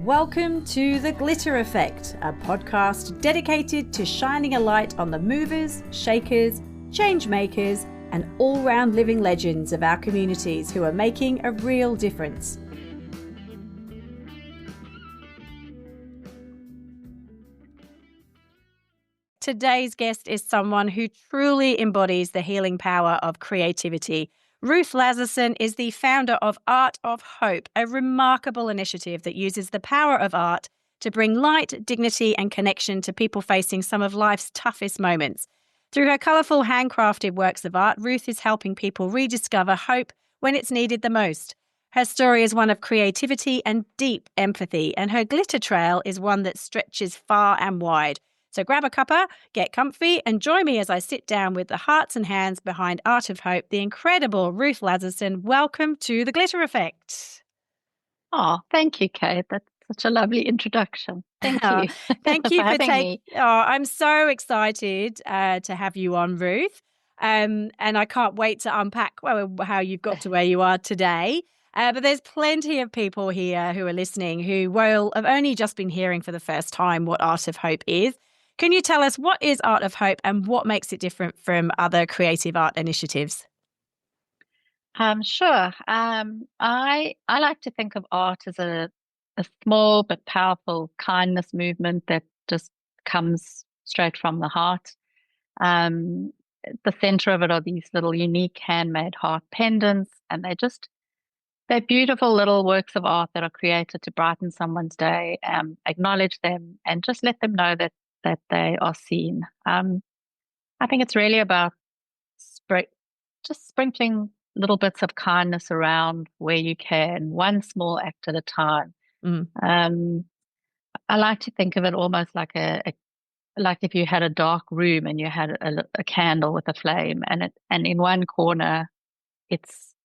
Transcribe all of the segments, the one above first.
Welcome to The Glitter Effect, a podcast dedicated to shining a light on the movers, shakers, change makers, and all-round living legends of our communities who are making a real difference. Today's guest is someone who truly embodies the healing power of creativity. Ruth Lazerson is the founder of Art of Hope, a remarkable initiative that uses the power of art to bring light, dignity, and connection to people facing some of life's toughest moments. Through her colourful handcrafted works of art, Ruth is helping people rediscover hope when it's needed the most. Her story is one of creativity and deep empathy, and her glitter trail is one that stretches far and wide. So grab a cuppa, get comfy, and join me as I sit down with the hearts and hands behind Art of Hope, the incredible Ruth Lazerson. Welcome to The Glitter Effect. Oh, thank you, Kate. That's such a lovely introduction. Thank you. Thank you for having me. Oh, I'm so excited to have you on, Ruth. And I can't wait to unpack how you've got to where you are today. But there's plenty of people here who are listening who will have only just been hearing for the first time what Art of Hope is. Can you tell us what is Art of Hope and what makes it different from other creative art initiatives? Sure. I like to think of art as a small but powerful kindness movement that just comes straight from the heart. Um, the center of it are these little unique handmade heart pendants, and they're beautiful little works of art that are created to brighten someone's day, acknowledge them, and just let them know that they are seen. I think it's really about just sprinkling little bits of kindness around where you can, one small act at a time. Mm. I like to think of it almost like like if you had a dark room and you had a candle with a flame, and in one corner, it's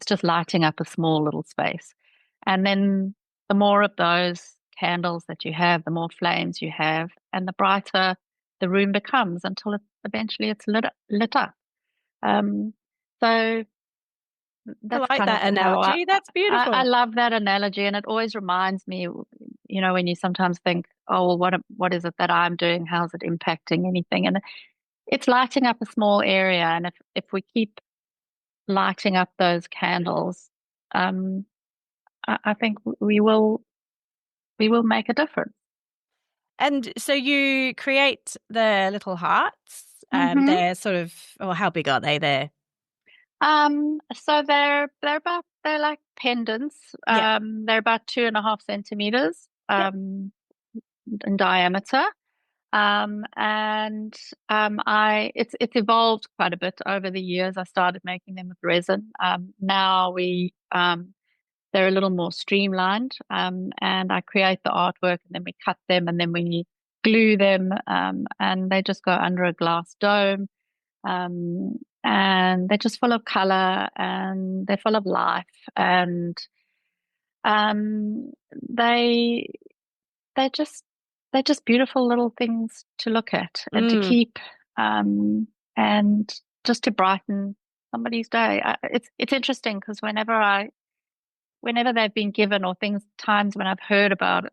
just lighting up a small little space, and then the more of those candles that you have, the more flames you have, and the brighter the room becomes until eventually it's lit up. Um, so I that's like kind that of how analogy. That's beautiful. I love that analogy, and it always reminds me, when you sometimes think, oh, well, what is it that I'm doing? How's it impacting anything? And it's lighting up a small area, and if we keep lighting up those candles, I think we will make a difference. And so you create the little hearts. Mm-hmm. They're sort of, how big are they there? So they're like pendants. Yeah. They're about 2.5 centimeters Yep. in diameter. And it's evolved quite a bit over the years. I started making them with resin. Now they're a little more streamlined. And I create the artwork, and then we cut them, and then we glue them. And they just go under a glass dome. And they're just full of color, and they're full of life, and um, they they're just beautiful little things to look at and to keep, and just to brighten somebody's day. It's interesting because whenever they've been given, or times when I've heard about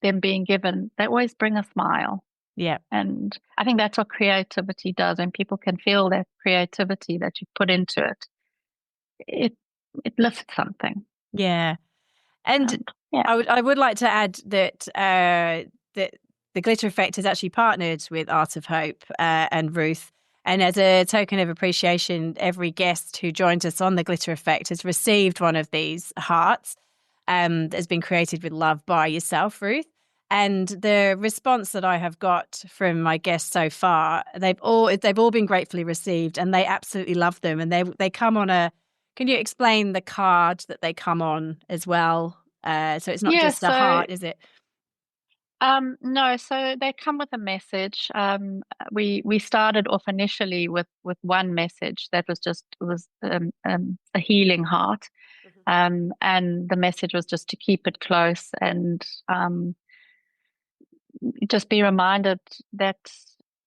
them being given, they always bring a smile. Yeah. And I think that's what creativity does. When people can feel that creativity that you put into it lifts something. Yeah. And yeah. I would like to add that that the Glitter Effect has actually partnered with Art of Hope and Ruth. And as a token of appreciation, every guest who joins us on the Glitter Effect has received one of these hearts that has been created with love by yourself, Ruth. And the response that I have got from my guests so far, they've all been gratefully received, and they absolutely love them. And they come on a. Can you explain the card that they come on as well? So it's not just a heart, is it? No, so they come with a message. We started off initially with one message that was a healing heart, and the message was just to keep it close, and just be reminded that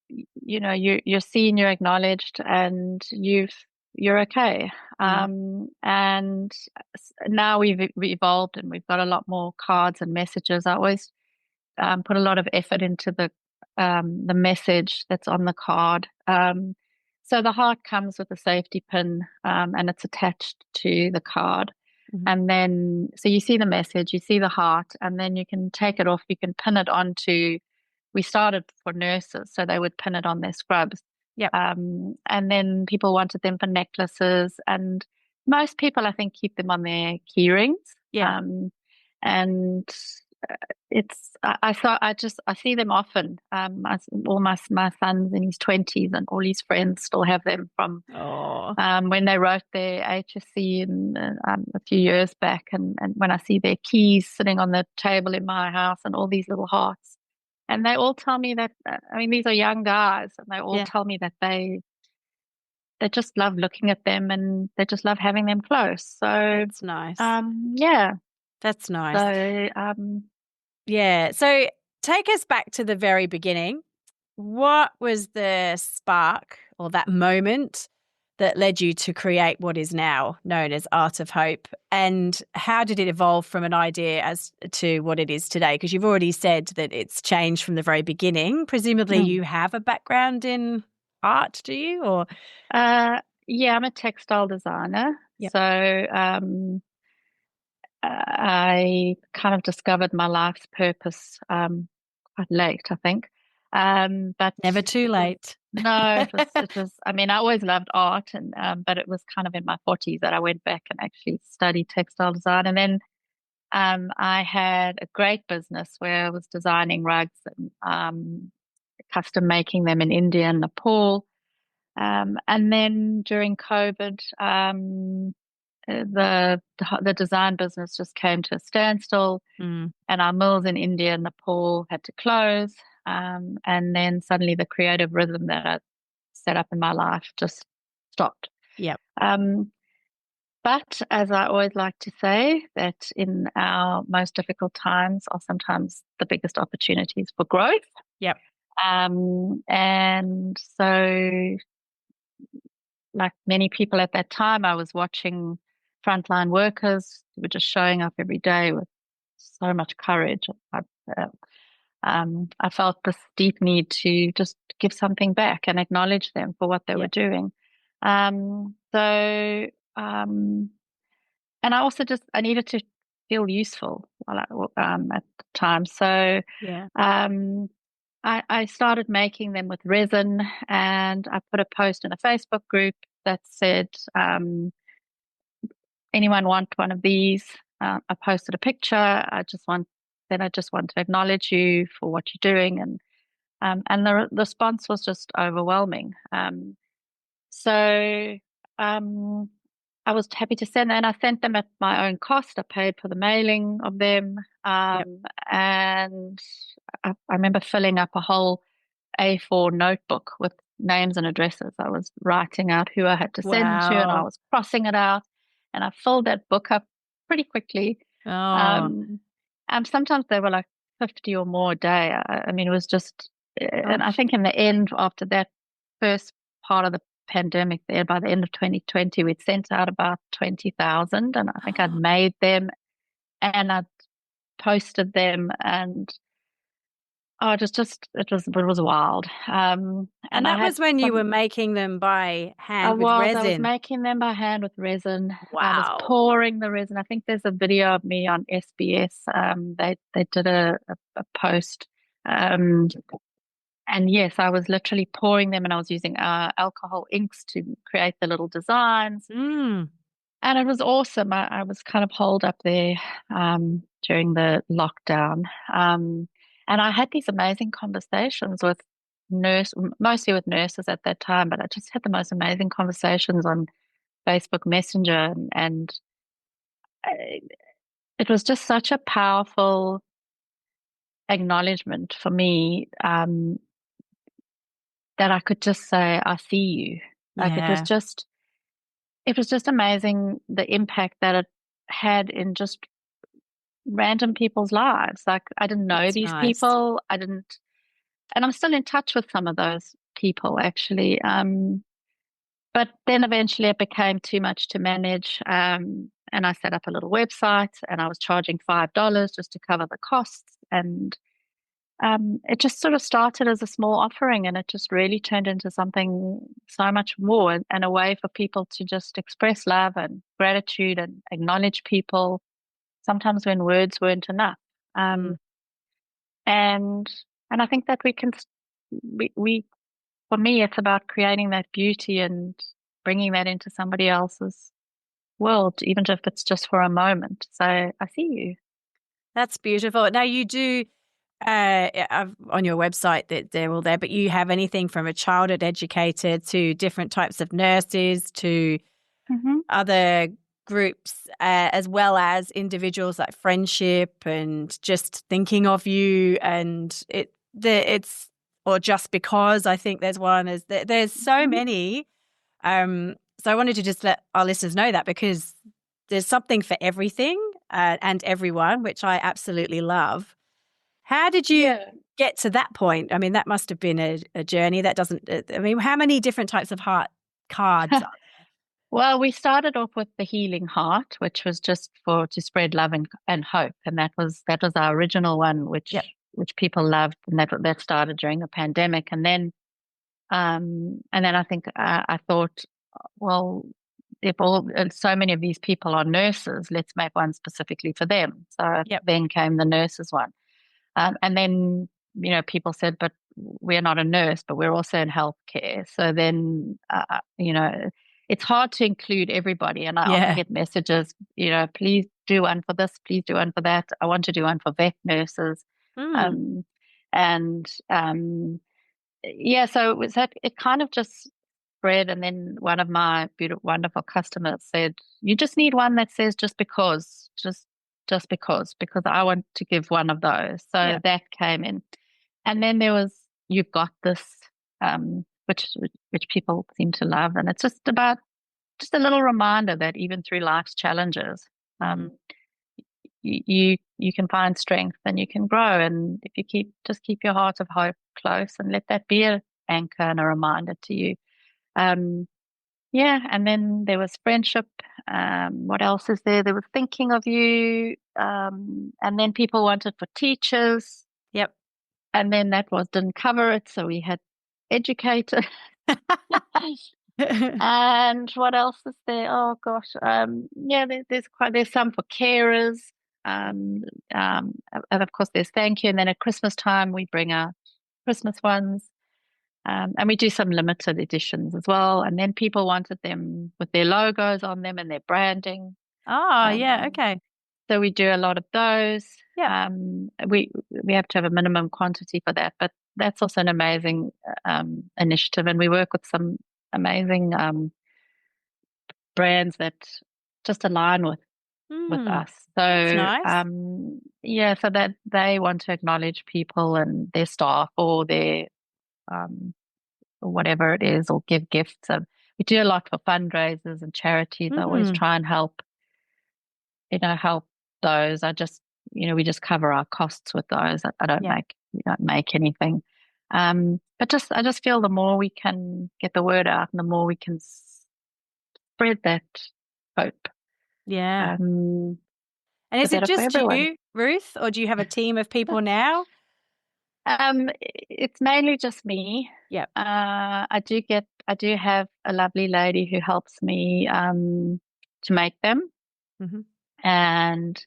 you're seen, you're acknowledged, and you're okay. Mm. And now we've evolved and we've got a lot more cards and messages. I always put a lot of effort into the message that's on the card. So the heart comes with a safety pin, and it's attached to the card. Mhm. And then, so you see the message, you see the heart, and then you can take it off. You can pin it onto. We started for nurses, so they would pin it on their scrubs. Yep. And then people wanted them for necklaces, and most people, I think, keep them on their keyrings. Yeah. And it's I see them often. All my son's in his 20s, and all his friends still have them from Oh, when they wrote their HSC a few years back, and when I see their keys sitting on the table in my house and all these little hearts, and they all tell me that I mean these are young guys, and they all yeah. tell me that they just love looking at them and they just love having them close. So That's nice. yeah, That's nice. so Yeah. So take us back to the very beginning. What was the spark or that moment that led you to create what is now known as Art of Hope? And how did it evolve from an idea as to what it is today? Because you've already said that it's changed from the very beginning. Presumably mm. you have a background in art, do you? Or Yeah, I'm a textile designer. Yep. So I kind of discovered my life's purpose quite late, I think. But Never too it was late. no, it was. I mean, I always loved art, and but it was kind of in my 40s that I went back and actually studied textile design, and then I had a great business where I was designing rugs and custom making them in India and Nepal. And then during COVID, the design business just came to a standstill, Mm, and our mills in India and Nepal had to close. And then suddenly the creative rhythm that I set up in my life just stopped. yep. Um, but as I always like to say, that in our most difficult times are sometimes the biggest opportunities for growth. Yep. And so, like many people at that time, I was watching frontline workers who were just showing up every day with so much courage. Uh, I felt this deep need to just give something back and acknowledge them for what they were Yep. doing. So, and I also I needed to feel useful at the time. So, Yeah. um, I started making them with resin, and I put a post in a Facebook group that said, anyone want one of these? I posted a picture. I just want to acknowledge you for what you're doing. And the response was just overwhelming. So um, I was happy to send them, and I sent them at my own cost. I paid for the mailing of them. Yep. And I remember filling up a whole A4 notebook with names and addresses. I was writing out who I had to send to, and I Wow. was crossing it out. And I filled that book up pretty quickly. Oh, Um, and sometimes they were like 50 or more a day. I mean, it was just, and I gosh. think in the end, after that first part of the pandemic there, by the end of 2020, we'd sent out about 20,000, and I think I'd made them and I'd posted them, and oh, it was wild. And And I that had was when you some. were making them by hand with I was resin. making them by hand with resin. I was Wow. pouring the resin. I think there's a video of me on SBS. They did a post. Um, and yes, I was literally pouring them, and I was using alcohol inks to create the little designs. Mm. And it was awesome. I was kind of holed up there during the lockdown. And I had these amazing conversations with mostly with nurses at that time, but I just had the most amazing conversations on Facebook Messenger. And I- it was just such a powerful acknowledgement for me that I could just say, I see you. Like Yeah, it was just amazing the impact that it had in just random people's lives. Like I didn't know that's these nice. people. I didn't, and I'm still in touch with some of those people actually. but then eventually it became too much to manage. And I set up a little website and I was charging $5 just to cover the costs. And it just sort of started as a small offering and it just really turned into something so much more and a way for people to just express love and gratitude and acknowledge people sometimes when words weren't enough. Mm. Um, and and I think that we for me it's about creating that beauty and bringing that into somebody else's world, even if it's just for a moment. So I see you. That's beautiful. Now you do on your website that they're all there, but you have anything from a childhood educator to different types of nurses to Hmm. other groups, as well as individuals like friendship and just thinking of you and it's or just because I think there's one there's so Hmm. many. So I wanted to just let our listeners know that because there's something for everything and everyone, which I absolutely love. How did you Yeah. get to that point? I mean, that must have been a journey. That doesn't, I mean, how many different types of heart cards are Well, we started off with the healing heart, which was just for to spread love and hope, and that was our original one, there? which people loved, and that started during the pandemic, and then I think I thought, well, if all so many of these people are nurses, let's make one specifically for them. So Yep. then came the nurses one. And then, people said, but we're not a nurse, but we're also in healthcare. So then, it's hard to include everybody. And I often Yeah. get messages, please do one for this, please do one for that. I want to do one for vet nurses. Mm. Um, and yeah, so it was that it kind of just spread. And then one of my beautiful, wonderful customers said, you just need one that says just because I want to give one of those. So Yeah. that came in. And then there was You've Got This, which people seem to love. And it's just a little reminder that even through life's challenges, Mm. um, you can find strength and you can grow. And if you keep your heart of hope close and let that be an anchor and a reminder to you. Um, yeah, and then there was friendship. What else is there? There was thinking of you. And then people wanted for teachers. Yep. And then that was didn't cover it. So we had educators. And what else is there? Oh gosh. Yeah, there's some for carers. Um, and of course there's thank you. And then at Christmas time we bring our Christmas ones. And we do some limited editions as well. And then people wanted them with their logos on them and their branding. Oh, yeah. Um, Okay. so we do a lot of those. Yep. We have to have a minimum quantity for that, but that's also an amazing initiative. And we work with some amazing brands that just align with Mm. us. That's So nice. yeah, so that they want to acknowledge people and their staff or their um, or whatever it is, or give gifts. So we do a lot for fundraisers and charities. I always Mm. try and help those. We just cover our costs with those. I don't Yeah. make anything. But I just feel the more we can get the word out and the more we can spread that hope, Yeah. um, And the is it better for just everyone. you, Ruth, or do you have a team of people now? It's mainly just me. Yep. I do have a lovely lady who helps me to make them, Hmm. and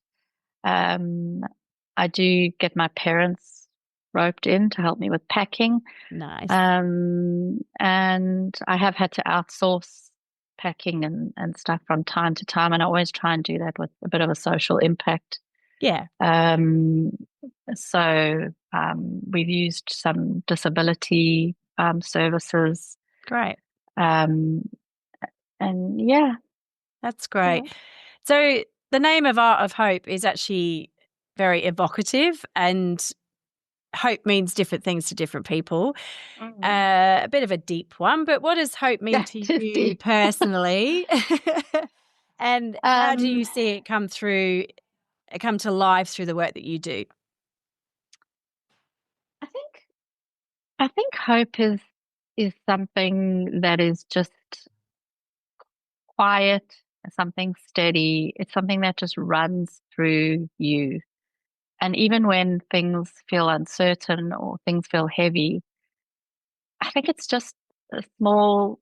um, I do get my parents roped in to help me with packing. Nice. And I have had to outsource packing and stuff from time to time, and I always try and do that with a bit of a social impact. Yeah. Um, we've used some disability services, Great. um, and yeah, That's yeah. great. So the name of Art of Hope is actually very evocative, and hope means different things to different people. Mm. A bit of a deep one, but what does hope mean Yeah, to just you personally? And how do um, you see it come to life through the work that you do? I think hope is something that is just. quiet, something steady. It's something that just runs through you. And even when things feel uncertain or things feel heavy, I think it's just a small,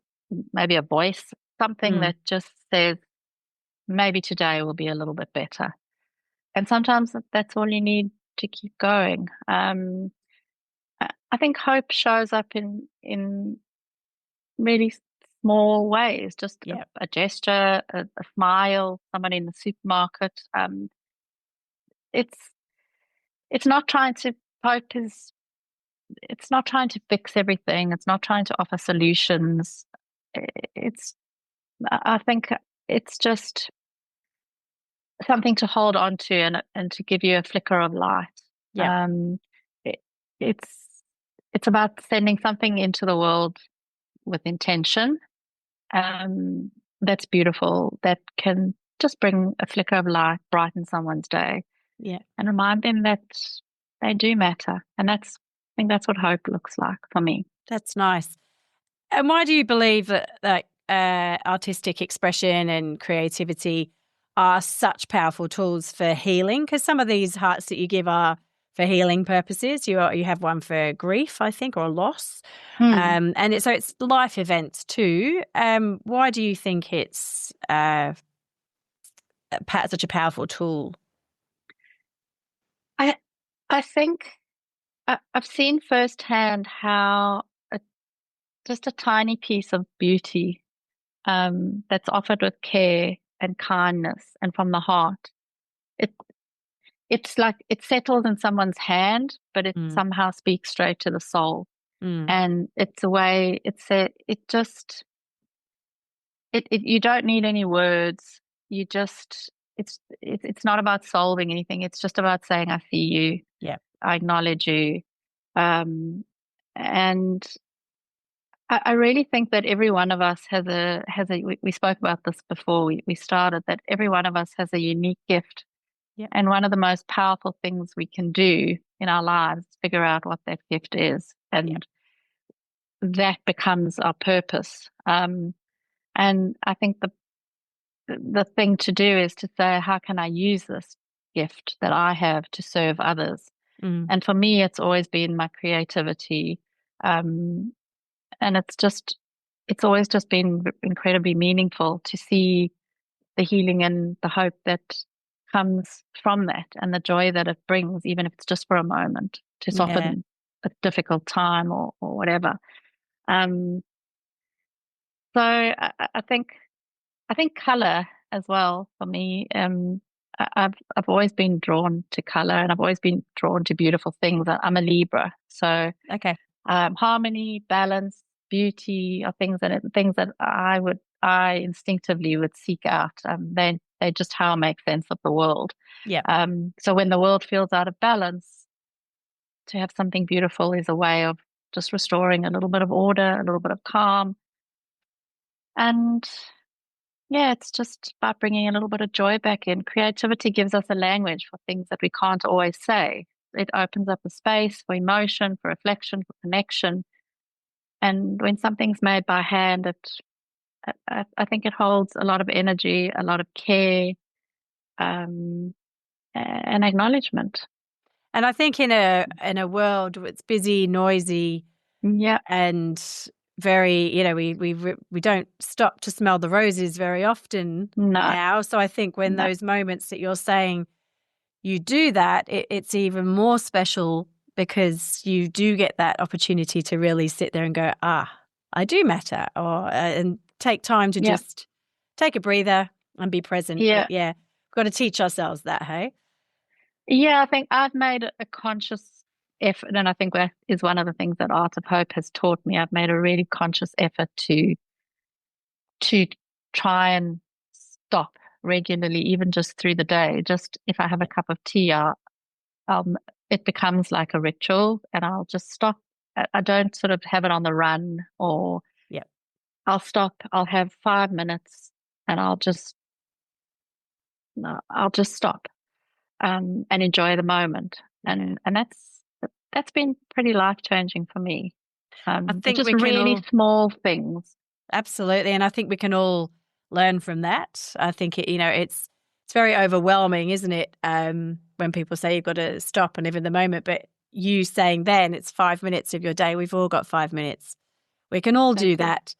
maybe a voice, something Mm. that just says, maybe today will be a little bit better. And sometimes that's all you need to keep going. I think hope shows up in really small ways, just Yeah. a gesture, a smile, someone in the supermarket. It's it's not trying to hope is it's not trying to fix everything. It's not trying to offer solutions. It's I think it's just something to hold on to and to give you a flicker of light. Yeah. Um, it, it's about sending something into the world with intention. That's beautiful. That can just bring a flicker of light, brighten someone's day, Yeah. and remind them that they do matter. And I think that's what hope looks like for me. That's nice. And why do you believe that artistic expression and creativity are such powerful tools for healing? Because some of these hearts that you give are for healing purposes. You have one for grief, I think, or loss, Hmm. so it's life events too. Why do you think it's such a powerful tool? I I think I've seen firsthand how just a tiny piece of beauty that's offered with care and kindness and from the heart. It it's like it settles in someone's hand, but it Mm, somehow speaks straight to the soul. mm, And it's a way. It just it you don't need any words. You just it's not about solving anything. It's just about saying I see you, yeah, I acknowledge you, and I really think that every one of us we spoke about this before we started, that every one of us has a unique gift. yeah, And one of the most powerful things we can do in our lives is figure out what that gift is. yeah, And that becomes our purpose. And I think the thing to do is to say, how can I use this gift that I have to serve others? mm, And for me, it's always been my creativity. Um, and it's always just been incredibly meaningful to see the healing and the hope that comes from that and the joy that it brings, even if it's just for a moment, to yeah. soften a difficult time or whatever. Um, so I think color as well for me. I've always been drawn to color and I've always been drawn to beautiful things. I'm a Libra, so Okay, harmony, balance, beauty are things that I instinctively would seek out. They just how I make sense of the world. yeah. So when the world feels out of balance, to have something beautiful is a way of just restoring a little bit of order, a little bit of calm, and yeah, it's just about bringing a little bit of joy back in. Creativity gives us a language for things that we can't always say. It opens up a space for emotion, for reflection, for connection. And when something's made by hand, I think it holds a lot of energy, a lot of care, um, and acknowledgement. And I think in a world that's busy, noisy, Yeah, and very, we don't stop to smell the roses very often no, now. So I think when no, those moments that you're saying you do that, it's even more special because you do get that opportunity to really sit there and go, I do matter, or and take time to yeah, just take a breather and be present. But yeah, yeah, we've got to teach ourselves that, hey? yeah. I think I've made a conscious effort, and I think that is one of the things that Art of Hope has taught me. I've made a really conscious effort to try and stop regularly, even just through the day. Just if I have a Yeah, cup of tea, um, it becomes like a ritual, and I'll just stop. I don't sort of have it on the run, or yeah, I'll stop. I'll have 5 minutes, and I'll just stop and enjoy the moment. yeah. And that's been pretty life changing for me. I But think just we can really all small things. absolutely, and I think we can all learn from that. I think it's very overwhelming, isn't it? When people say you've got to stop and live in the moment, but you saying then it's 5 minutes of your day. We've all got 5 minutes. We can all do Exactly. that.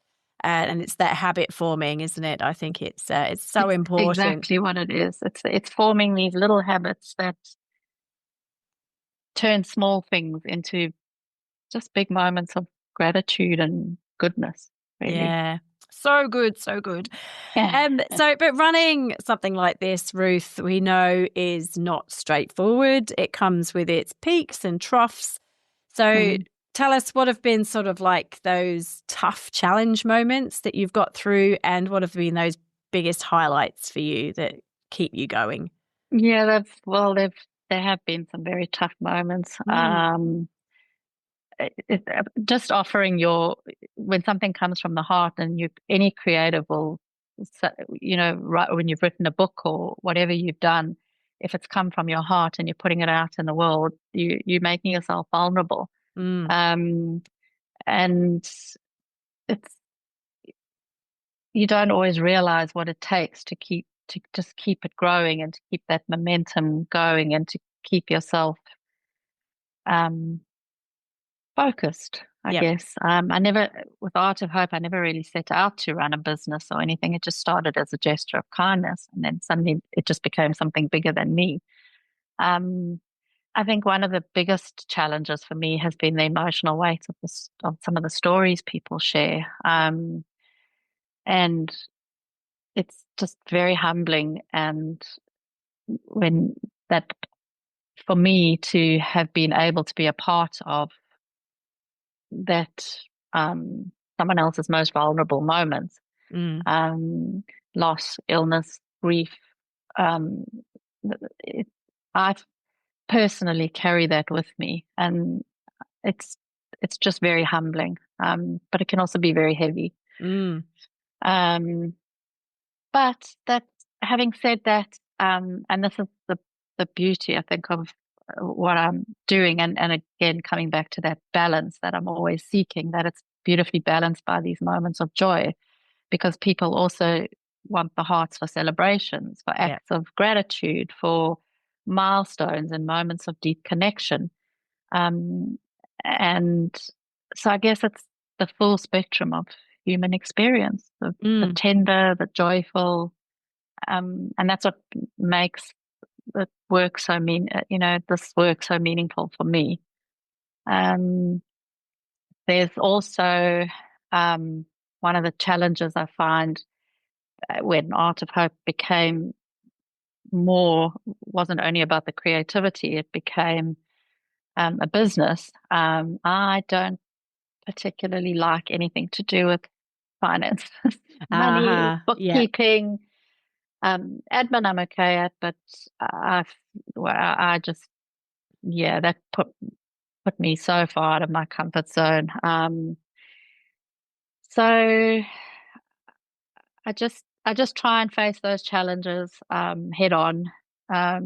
And it's that habit forming, isn't it? I think it's so It's important. exactly what it is. It's forming these little habits that turn small things into just big moments of gratitude and goodness, really. Yeah. So good, so good. Yeah. But running something like this, Ruth, we know is not straightforward. It comes with its peaks and troughs. So Mm. tell us what have been sort of like those tough challenge moments that you've got through, and what have been those biggest highlights for you that keep you going? Yeah, there have been some very tough moments. Mm, Just offering when something comes from the heart, and any creative will, right when you've written a book or whatever you've done, if it's come from your heart and you're putting it out in the world, you're making yourself vulnerable. mm, Um, and it's you don't always realize what it takes to just keep it growing and to keep that momentum going and to keep yourself um focused, I yep. guess. With Art of Hope, I never really set out to run a business or anything. It just started as a gesture of kindness, and then suddenly it just became something bigger than me. Um, I think one of the biggest challenges for me has been the emotional weight of some of the stories people share. And it's just very humbling. And when that, for me to have been able to be a part of that, someone else's most vulnerable moments, Mm, um, loss, illness, grief. Um, it, I personally carry that with me, and it's it's just very humbling. But it can also be very heavy. mm, Um, but that, having said that, and this is the beauty, I think, of what I'm doing, and again coming back to that balance that I'm always seeking, that it's beautifully balanced by these moments of joy, because people also want the hearts for celebrations, for yeah. acts of gratitude, for milestones and moments of deep connection. Um, and so I guess it's the full spectrum of human experience, the Mm, tender, the joyful. And that's what makes this work so meaningful for me. Um, there's also um, one of the challenges I find when Art of Hope became more, wasn't only about the creativity, it became a business. I don't particularly like anything to do with finance, money, uh-huh. Yeah. bookkeeping, admin. I'm okay at, but I, I just, yeah, that put me so far out of my comfort zone. So I just try and face those challenges head on. I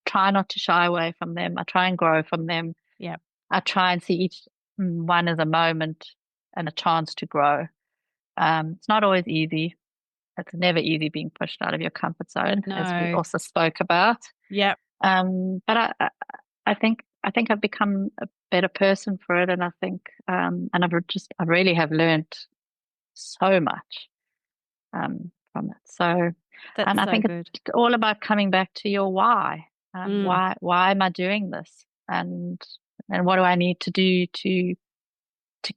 try not to shy away from them. I try and grow from them. Yeah. I try and see each one as a moment and a chance to grow. It's not always easy. It's never easy being pushed out of your comfort zone, as we No. also spoke about. Yep. But I think I've become a better person for it, and I think and I really have learned so much from it. So, That's and I so think good. it's all about coming back to your why. Mm, Why am I doing this? And what do I need to do to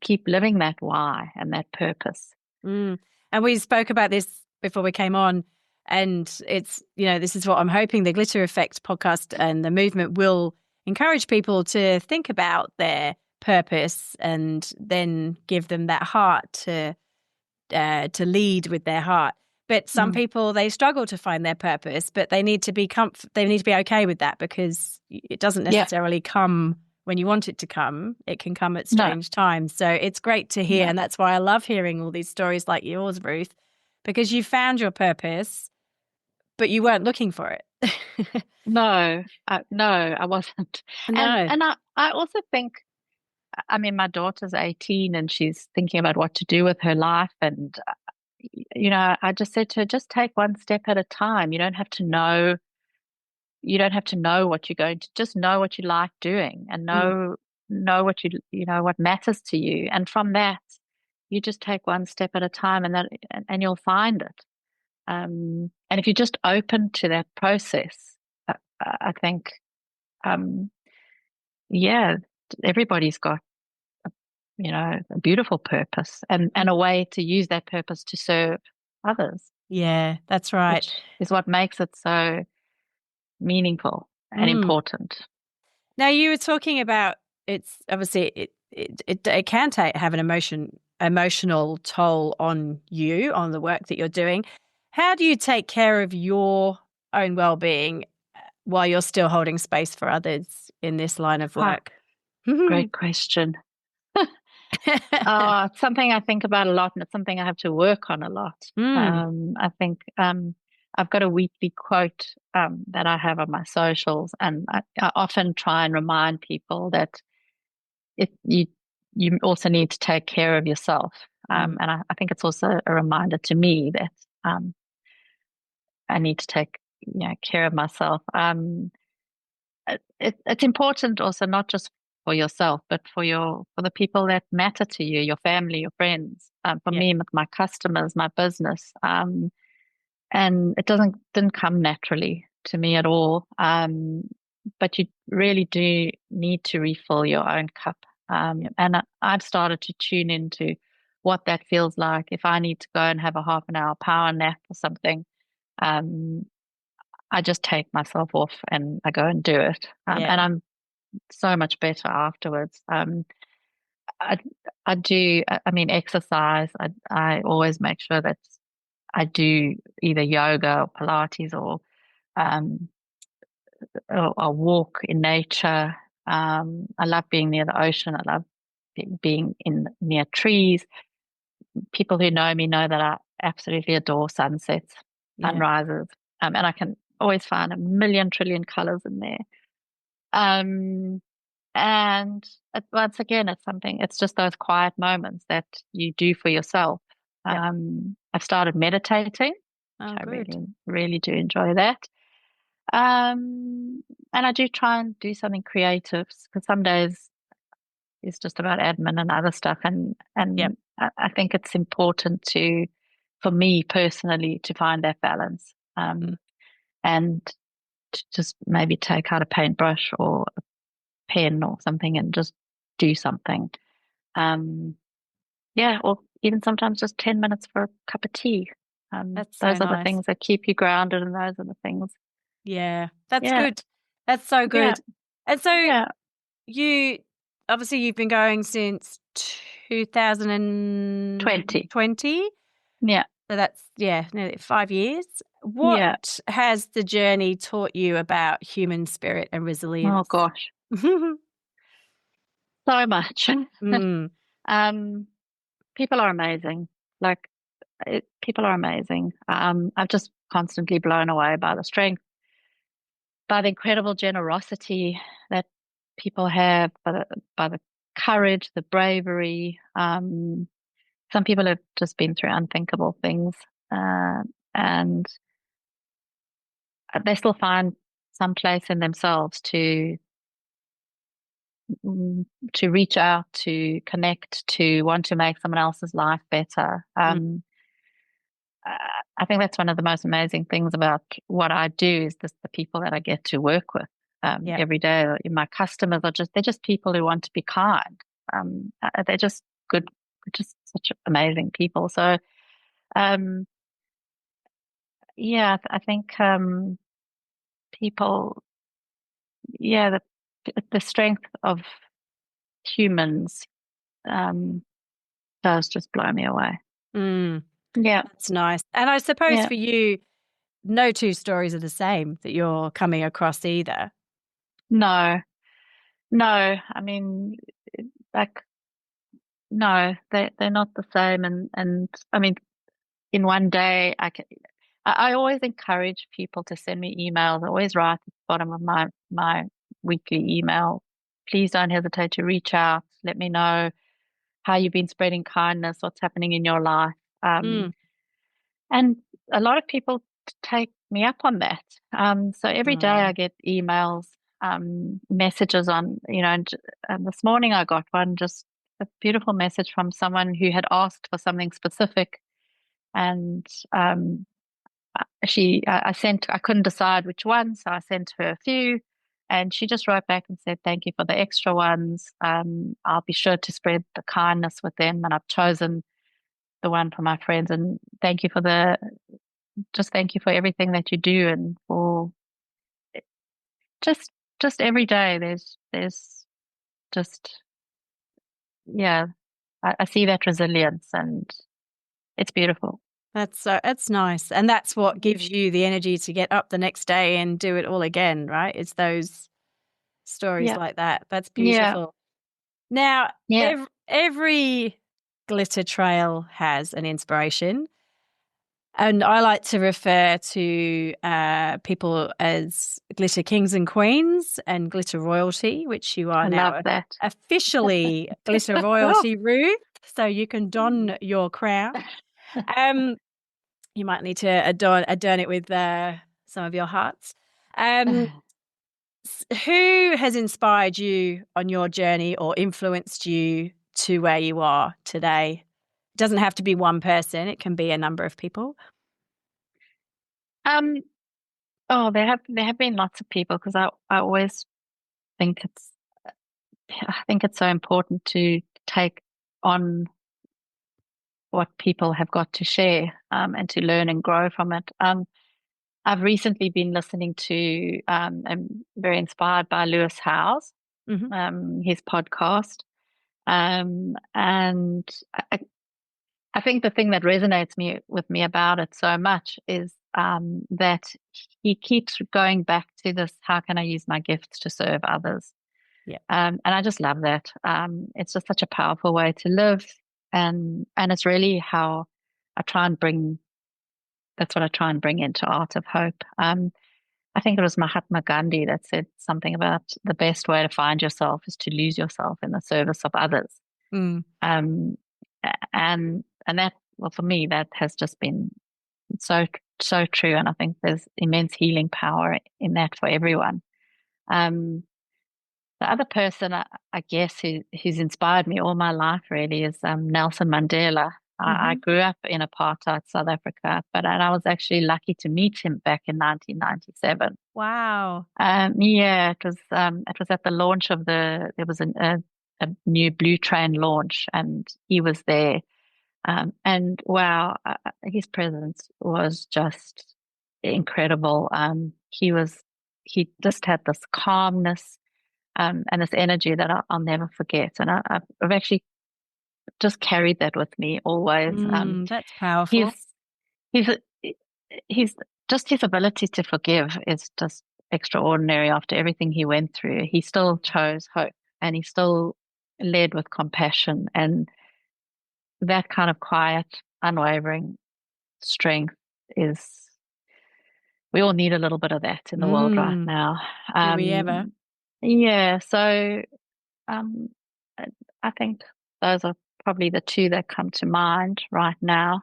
keep living that why and that purpose? mm. And we spoke about this before we came on, and this is what I'm hoping the Glitter Effect podcast and the movement will encourage people to think about their purpose and then give them that heart to lead with their heart. But some Mm. people, they struggle to find their purpose, but they need to be they need to be okay with that, because it doesn't Yeah, necessarily come when you want it to come. It can come at no, strange times. So it's great to hear, no, and that's why I love hearing all these stories like yours, Ruth, because you found your purpose, but you weren't looking for it. no, I wasn't. And No. and I also think, I mean, my daughter's 18 and she's thinking about what to do with her life, and I just said to her, just take one step at a time. You don't have to know what you're going to, just know what you like doing, and Mm. know what matters to you. And from that, you just take one step at a time, and you'll find it. And if you're just open to that process, I think, um, yeah, everybody's got, a beautiful purpose, and a way to use that purpose to serve others, Yeah, that's right. which is what makes it so meaningful and Mm. important. Now you were talking about it's obviously it can have an emotional toll on you, on the work that you're doing. How do you take care of your own well-being while you're still holding space for others in this line of Ah, work? great question. It's something I think about a lot, and it's something I have to work on a lot. Mm, I think I've got a weekly quote that I have on my socials, and I often try and remind people that it you also need to take care of yourself. mm, And I think it's also a reminder to me that um, I need to take care of myself. It's important also, not just for yourself, but for the people that matter to you, your family, your friends. For yeah, me, with my customers, my business, and it didn't come naturally to me at all. But you really do need to refill your own cup. yeah, And I've started to tune into what that feels like. If I need to go and have a half an hour power nap or something, um, I just take myself off and I go and do it. And yeah, I'm so much better afterwards. I, I do, I mean, exercise. I always make sure that I do either yoga or Pilates, um, or a walk in nature. I love being near the ocean. I love being near trees. People who know me know that I absolutely adore sunsets, yeah, sunrises, and I can always find a million trillion colors in there. Um, And once again, it's just those quiet moments that you do for yourself. yeah. I've started meditating, which Oh, I good. really, really do enjoy that. And I do try and do something creative, because some days it's just about admin and other stuff. And Yeah, and I think it's important for me personally, to find that balance. mm, And to just maybe take out a paintbrush or pen or something and just do something. Um, yeah, or even sometimes just 10 minutes for a cup of tea. that's so Those are the nice. things that keep you grounded, and those are the things. Yeah, that's Yeah, good. That's so yeah, good. And so yeah. you you've been going since 20. 2020. Yeah, So that's, yeah, nearly 5 years. yeah. What has the journey taught you about human spirit and Oh resilience? gosh, so much. Mm, um, People are amazing. Like, people are amazing. I'm just constantly blown away by the strength, by the incredible generosity that people have, by the courage, the bravery. Some people have just been through unthinkable things, uh, and they still find some place in themselves mm, to reach out, to connect, to want to make someone else's life better. mm, Uh, I think that's one of the most amazing things about what I do, is just the people that I get to work with yeah, every day. My customers they're just people who want to be kind. They're just good, just such amazing people. So, um, yeah, I think, people, yeah, the strength of humans, um, does just blow me away. mm, Yeah, that's nice. And I suppose yeah. for you, no two stories are the same that you're coming across either. No, no. I mean, like, no, they're not the same. And I mean, in one day, I always encourage people to send me emails. I always write at the bottom of my weekly email, please don't hesitate to reach out. Let me know how you've been spreading kindness, what's happening in your life. Um, Mm, And a lot of people take me up on that. So every day Oh, I get emails, messages on, and this morning I got one, just a beautiful message from someone who had asked for something specific. And I couldn't decide which one, so I sent her a few. And she just wrote back and said, "Thank you for the extra ones. I'll be sure to spread the kindness with them. And I've chosen the one for my friends. And thank you for everything that you do, and for just just every day there's just, yeah, I see that resilience, and it's beautiful. that's nice. And that's what Mm. gives you the energy to get up the next day and do it all again, right? It's those stories Yeah, like that. That's yeah, beautiful. Now, yeah. every glitter trail has an inspiration. And I like to refer to people as glitter kings and queens and glitter royalty, which you are I love now that. officially glitter Oh. royalty, Ruth. So you can don your crown. Um, you might need to adorn it with some of your hearts. Um, who has inspired you on your journey or influenced you to where you are today? It doesn't have to be one person. It can be a number of people. um, oh, there have been lots of people, because I always think it's so important to take on what people have got to share, and to learn and grow from it. I've recently been listening to, I'm very inspired by Lewis Howes, Hmm. his podcast. And I think the thing that resonates with me about it so much is, that he keeps going back to this: how can I use my gifts to serve others? Yeah. And I just love that. It's just such a powerful way to live, and it's really how I try and bring. That's what I try and bring into Art of Hope. I think it was Mahatma Gandhi that said something about the best way to find yourself is to lose yourself in the service of others. Mm. Um, and that, well, for me, that has just been so so true. And I think there's immense healing power in that for everyone. Um, the other person, I guess, who's inspired me all my life really is, Nelson Mandela. I Hmm. grew up in apartheid South Africa, and I was actually lucky to meet him back in 1997. Wow. Yeah, it was at the launch of there was a new Blue Train launch, and he was there. And wow, his presence was just incredible. He just had this calmness, and this energy that I'll never forget. And I've actually just carried that with me always. That's powerful. He's he's he's just, his ability to forgive is just extraordinary. After everything he went through, he still chose hope, and he still led with compassion, and that kind of quiet, unwavering strength is, we all need a little bit of that in the world right Mm. now. Do we ever? Yeah, so, um, I I think those are probably the two that come to mind right now.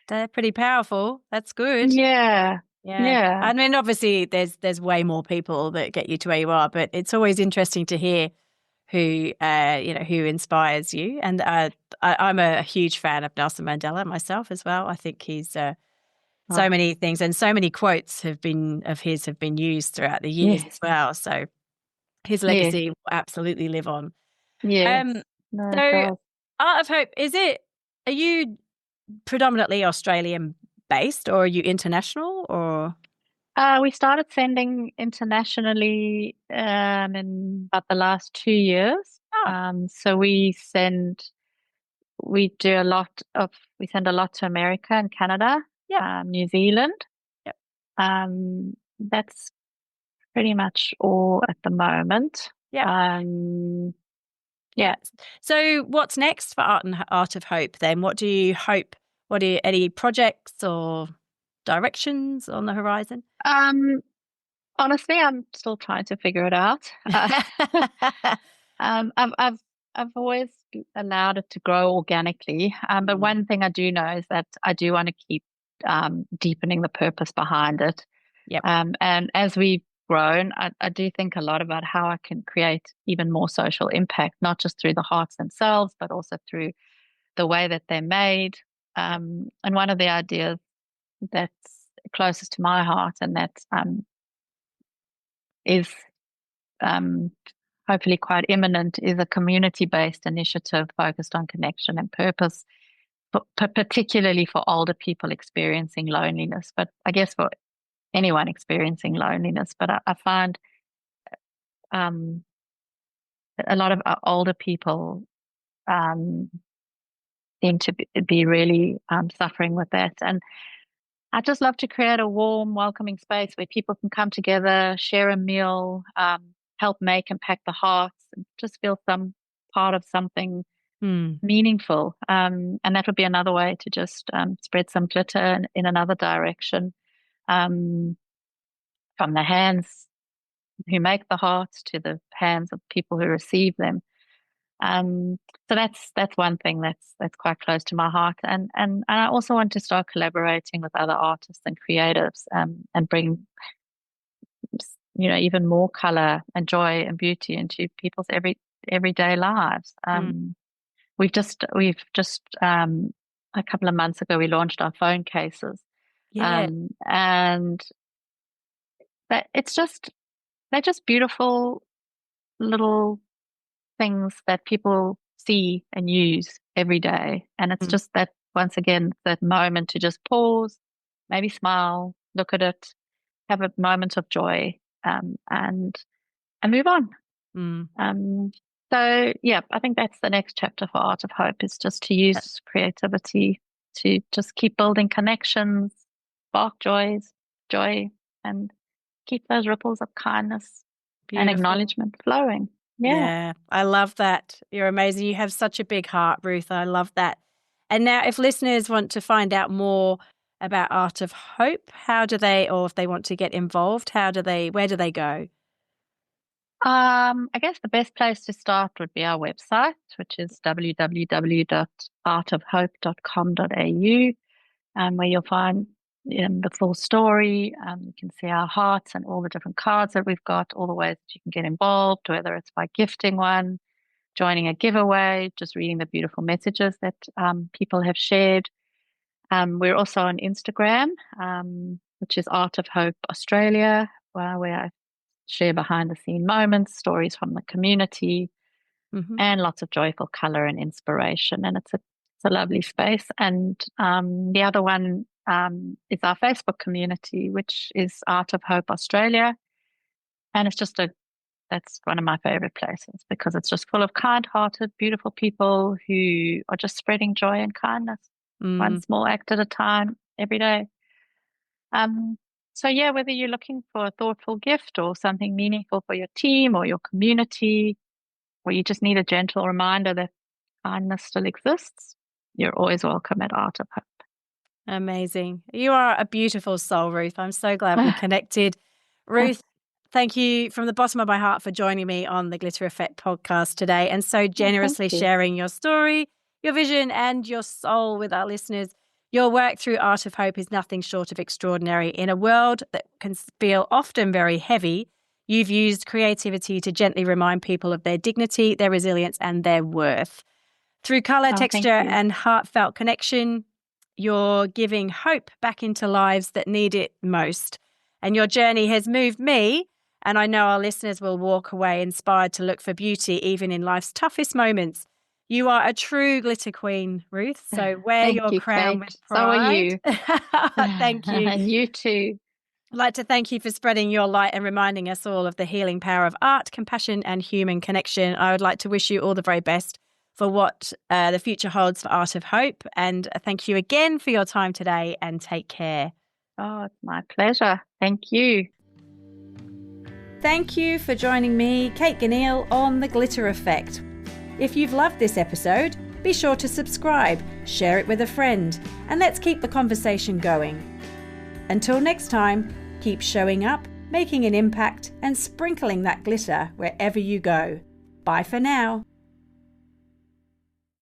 They're pretty powerful. That's good. Yeah, Yeah. yeah, I mean, obviously, there's way more people that get you to where you are, but it's always interesting to hear who inspires you. And I'm a huge fan of Nelson Mandela myself as well. I think he's oh, so many things, and so many quotes of his have been used throughout the years as yes, well. So his yes, legacy will absolutely live on. yes. Um, No, it so does. Art of Hope, are you predominantly Australian based, or are you international, or? We started sending internationally, in about the last 2 years. Oh, So we do a lot of, we send a lot to America and Canada, yep, New Zealand. yep, That's pretty much all at the moment. yep. Um, Yeah. yeah. So what's next for Art of Hope then? What do you hope? What are any projects or directions on the horizon? Um, Honestly, I'm still trying to figure it out. Uh, I've I've always allowed it to grow organically. But Mm. one thing I do know is that I do want to keep deepening the purpose behind it. Yep. And as we've grown, I do think a lot about how I can create even more social impact, not just through the hearts themselves, but also through the way that they're made. And one of the ideas that's closest to my heart and that is um, hopefully quite imminent is a community-based initiative focused on connection and purpose, particularly for older people experiencing loneliness, but I guess for anyone experiencing loneliness. But I find um, a lot of older people um, seem to be really suffering with that. And I just love to create a warm, welcoming space where people can come together, share a meal, help make and pack the hearts, and just feel some part of something Mm. meaningful. And that would be another way to just spread some glitter in another direction, um, from the hands who make the hearts to the hands of people who receive them. Um, so that's one thing that's quite close to my heart, and I also want to start collaborating with other artists and creatives, and bring even more color and joy and beauty into people's everyday lives. Mm. We've just a couple of months ago we launched our phone cases, Yeah. and that they're just beautiful little things that people see and use every day. And it's Mm. just that, once again, that moment to just pause, maybe smile, look at it, have a moment of joy, and move on. Mm. Um, so yeah, I think that's the next chapter for Art of Hope, is just to use creativity to just keep building connections, spark joy, and keep those ripples of kindness and Beautiful. acknowledgement flowing. Yeah. Yeah, I love that. You're amazing. You have such a big heart, Ruth. I love that. And now, if listeners want to find out more about Art of Hope, how do they, or if they want to get involved, where do they go? I guess the best place to start would be our website, which is www.artofhope.com.au, where you'll find the full story. You can see our hearts and all the different cards that we've got, all the ways that you can get involved, whether it's by gifting one, joining a giveaway, just reading the beautiful messages that people have shared. We're also on Instagram, which is Art of Hope Australia, where I share behind the scene moments, stories from the community, Mm-hmm. and lots of joyful color and inspiration. And it's a lovely space. And the other one is our Facebook community, which is Art of Hope Australia. And that's one of my favorite places because it's just full of kind-hearted, beautiful people who are just spreading joy and kindness, one Mm. small act at a time, every day. Um, so yeah, whether you're looking for a thoughtful gift or something meaningful for your team or your community, or you just need a gentle reminder that kindness still exists, you're always welcome at Art of Amazing. You are a beautiful soul, Ruth. I'm so glad we Hope. connected. Ruth, thank you from the bottom of my heart for joining me on the Glitter Effect podcast today and so Well, thank generously you. sharing your story, your vision, and your soul with our listeners. Your work through Art of Hope is nothing short of extraordinary. In a world that can feel often very heavy, you've used creativity to gently remind people of their dignity, their resilience, and their worth. Through colour, Oh, thank texture, you. and heartfelt connection, you're giving hope back into lives that need it most. And your journey has moved me, and I know our listeners will walk away inspired to look for beauty even in life's toughest moments. You are a true glitter queen, Ruth, so wear Thank your you, crown with Kate. So are pride. you. Thank you. And you too. I'd like to thank you for spreading your light and reminding us all of the healing power of art, compassion, and human connection. I would like to wish you all the very best for what the future holds for Art of Hope. And thank you again for your time today, and take care. Oh, it's my pleasure. Thank you. Thank you for joining me, Kate Ganneil, on The Glitter Effect. If you've loved this episode, be sure to subscribe, share it with a friend, and let's keep the conversation going. Until next time, keep showing up, making an impact, and sprinkling that glitter wherever you go. Bye for now.